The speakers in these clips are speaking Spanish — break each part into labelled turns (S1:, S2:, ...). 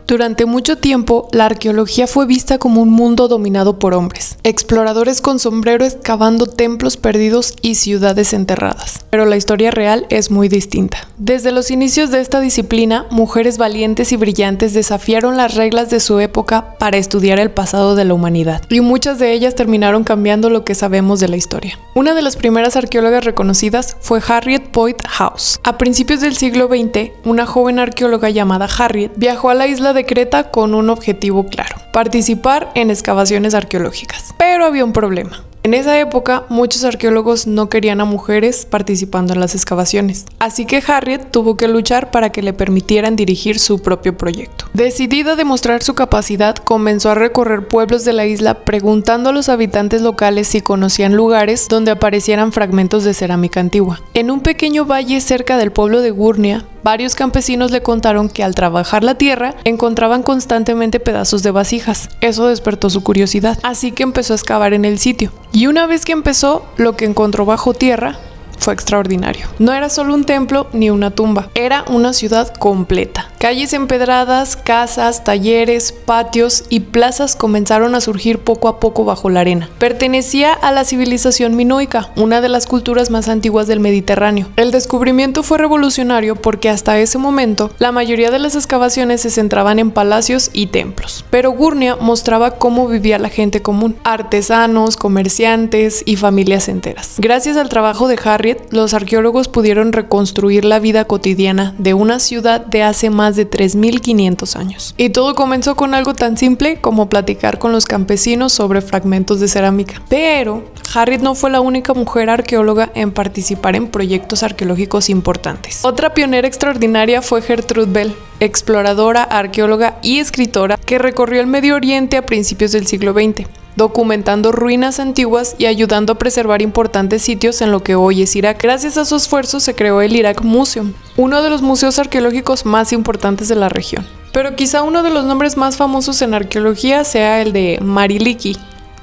S1: Durante mucho tiempo, la arqueología fue vista como un mundo dominado por hombres, exploradores con sombrero excavando templos perdidos y ciudades enterradas. Pero la historia real es muy distinta. Desde los inicios de esta disciplina, mujeres valientes y brillantes desafiaron las reglas de su época para estudiar el pasado de la humanidad, y muchas de ellas terminaron cambiando lo que sabemos de la historia. Una de las primeras arqueólogas reconocidas fue Harriet Boyd House. A principios del siglo XX, una joven arqueóloga llamada Harriet viajó a la isla de Creta con un objetivo claro: participar en excavaciones arqueológicas. Pero había un problema. En esa época, muchos arqueólogos no querían a mujeres participando en las excavaciones, así que Harriet tuvo que luchar para que le permitieran dirigir su propio proyecto. Decidida a demostrar su capacidad, comenzó a recorrer pueblos de la isla preguntando a los habitantes locales si conocían lugares donde aparecieran fragmentos de cerámica antigua. En un pequeño valle cerca del pueblo de Gurnia, varios campesinos le contaron que al trabajar la tierra encontraban constantemente pedazos de vasijas. Eso despertó su curiosidad, así que empezó a excavar en el sitio. Y una vez que empezó, lo que encontró bajo tierra fue extraordinario. No era solo un templo ni una tumba, era una ciudad completa. Calles empedradas, casas, talleres, patios y plazas comenzaron a surgir poco a poco bajo la arena. Pertenecía a la civilización minoica, una de las culturas más antiguas del Mediterráneo. El descubrimiento fue revolucionario porque hasta ese momento la mayoría de las excavaciones se centraban en palacios y templos. Pero Gurnia mostraba cómo vivía la gente común: artesanos, comerciantes y familias enteras. Gracias al trabajo de Harriet, los arqueólogos pudieron reconstruir la vida cotidiana de una ciudad de hace más de 3.500 años. Y todo comenzó con algo tan simple como platicar con los campesinos sobre fragmentos de cerámica. Pero Harriet no fue la única mujer arqueóloga en participar en proyectos arqueológicos importantes. Otra pionera extraordinaria fue Gertrude Bell, exploradora, arqueóloga y escritora que recorrió el Medio Oriente a principios del siglo XX. Documentando ruinas antiguas y ayudando a preservar importantes sitios en lo que hoy es Irak. Gracias a su esfuerzo se creó el Iraq Museum, uno de los museos arqueológicos más importantes de la región. Pero quizá uno de los nombres más famosos en arqueología sea el de Mary Leakey,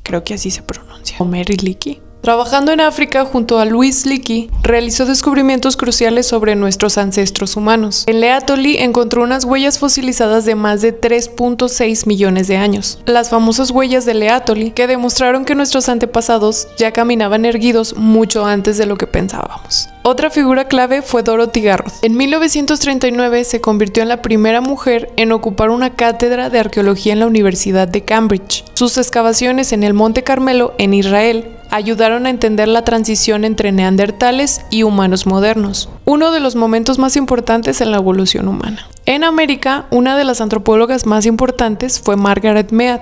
S1: creo que así se pronuncia, o Mary Leakey. Trabajando en África junto a Louis Leakey, realizó descubrimientos cruciales sobre nuestros ancestros humanos. En Leatoli encontró unas huellas fosilizadas de más de 3.6 millones de años. Las famosas huellas de Leatoli, que demostraron que nuestros antepasados ya caminaban erguidos mucho antes de lo que pensábamos. Otra figura clave fue Dorothy Garrood. En 1939 se convirtió en la primera mujer en ocupar una cátedra de arqueología en la Universidad de Cambridge. Sus excavaciones en el Monte Carmelo, en Israel, ayudaron a entender la transición entre neandertales y humanos modernos, uno de los momentos más importantes en la evolución humana. En América, una de las antropólogas más importantes fue Margaret Mead,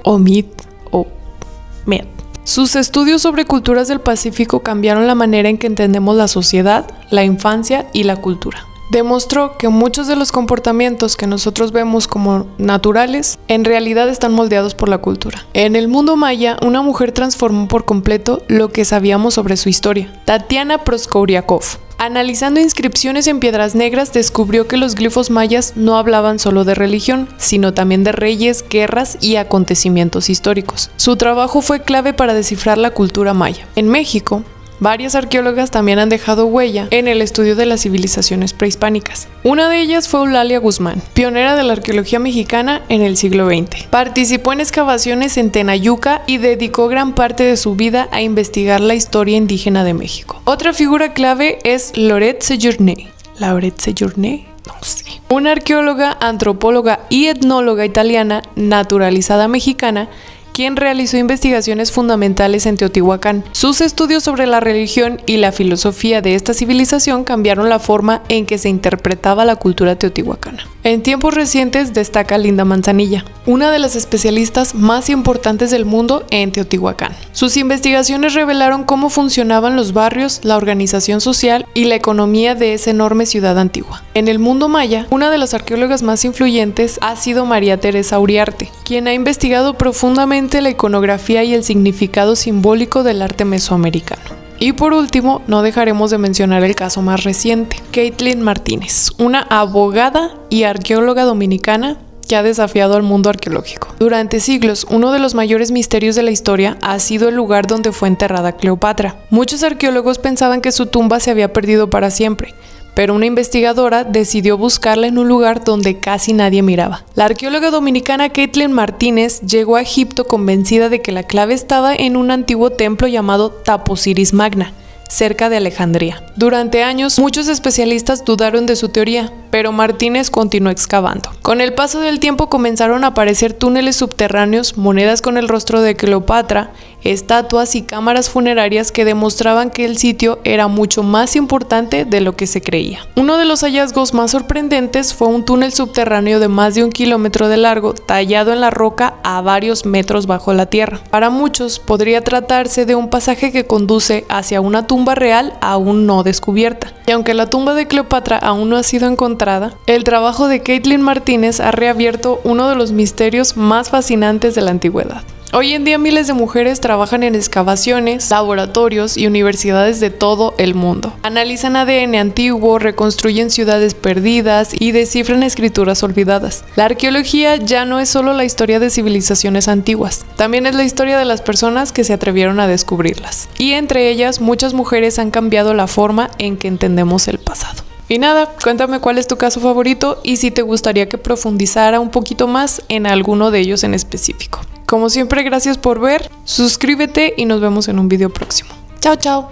S1: Mead. Sus estudios sobre culturas del Pacífico cambiaron la manera en que entendemos la sociedad, la infancia y la cultura. Demostró que muchos de los comportamientos que nosotros vemos como naturales, en realidad están moldeados por la cultura. En el mundo maya, una mujer transformó por completo lo que sabíamos sobre su historia. Tatiana Proskouryakov, analizando inscripciones en piedras negras, descubrió que los glifos mayas no hablaban solo de religión, sino también de reyes, guerras y acontecimientos históricos. Su trabajo fue clave para descifrar la cultura maya. En México, varias arqueólogas también han dejado huella en el estudio de las civilizaciones prehispánicas. Una de ellas fue Eulalia Guzmán, pionera de la arqueología mexicana en el siglo XX. Participó en excavaciones en Tenayuca y dedicó gran parte de su vida a investigar la historia indígena de México. Otra figura clave es Laurette Sejourné. ¿Laurette Sejourné? No sé. Una arqueóloga, antropóloga y etnóloga italiana naturalizada mexicana, quien realizó investigaciones fundamentales en Teotihuacán. Sus estudios sobre la religión y la filosofía de esta civilización cambiaron la forma en que se interpretaba la cultura teotihuacana. En tiempos recientes destaca Linda Manzanilla, una de las especialistas más importantes del mundo en Teotihuacán. Sus investigaciones revelaron cómo funcionaban los barrios, la organización social y la economía de esa enorme ciudad antigua. En el mundo maya, una de las arqueólogas más influyentes ha sido María Teresa Uriarte, quien ha investigado profundamente la iconografía y el significado simbólico del arte mesoamericano. Y por último, no dejaremos de mencionar el caso más reciente, Caitlin Martínez, una abogada y arqueóloga dominicana que ha desafiado al mundo arqueológico. Durante siglos, uno de los mayores misterios de la historia ha sido el lugar donde fue enterrada Cleopatra. Muchos arqueólogos pensaban que su tumba se había perdido para siempre, pero una investigadora decidió buscarla en un lugar donde casi nadie miraba. La arqueóloga dominicana Caitlin Martínez llegó a Egipto convencida de que la clave estaba en un antiguo templo llamado Taposiris Magna, cerca de Alejandría. Durante años, muchos especialistas dudaron de su teoría, pero Martínez continuó excavando. Con el paso del tiempo comenzaron a aparecer túneles subterráneos, monedas con el rostro de Cleopatra, estatuas y cámaras funerarias que demostraban que el sitio era mucho más importante de lo que se creía. Uno de los hallazgos más sorprendentes fue un túnel subterráneo de más de 1 kilómetro de largo, tallado en la roca a varios metros bajo la tierra. Para muchos, podría tratarse de un pasaje que conduce hacia una tumba real aún no descubierta. Y aunque la tumba de Cleopatra aún no ha sido encontrada, el trabajo de Caitlin Martínez ha reabierto uno de los misterios más fascinantes de la antigüedad. Hoy en día miles de mujeres trabajan en excavaciones, laboratorios y universidades de todo el mundo. Analizan ADN antiguo, reconstruyen ciudades perdidas y descifran escrituras olvidadas. La arqueología ya no es solo la historia de civilizaciones antiguas, también es la historia de las personas que se atrevieron a descubrirlas. Y entre ellas, muchas mujeres han cambiado la forma en que entendemos el pasado. Y nada, cuéntame cuál es tu caso favorito y si te gustaría que profundizara un poquito más en alguno de ellos en específico. Como siempre, gracias por ver, suscríbete y nos vemos en un video próximo. Chao, chao.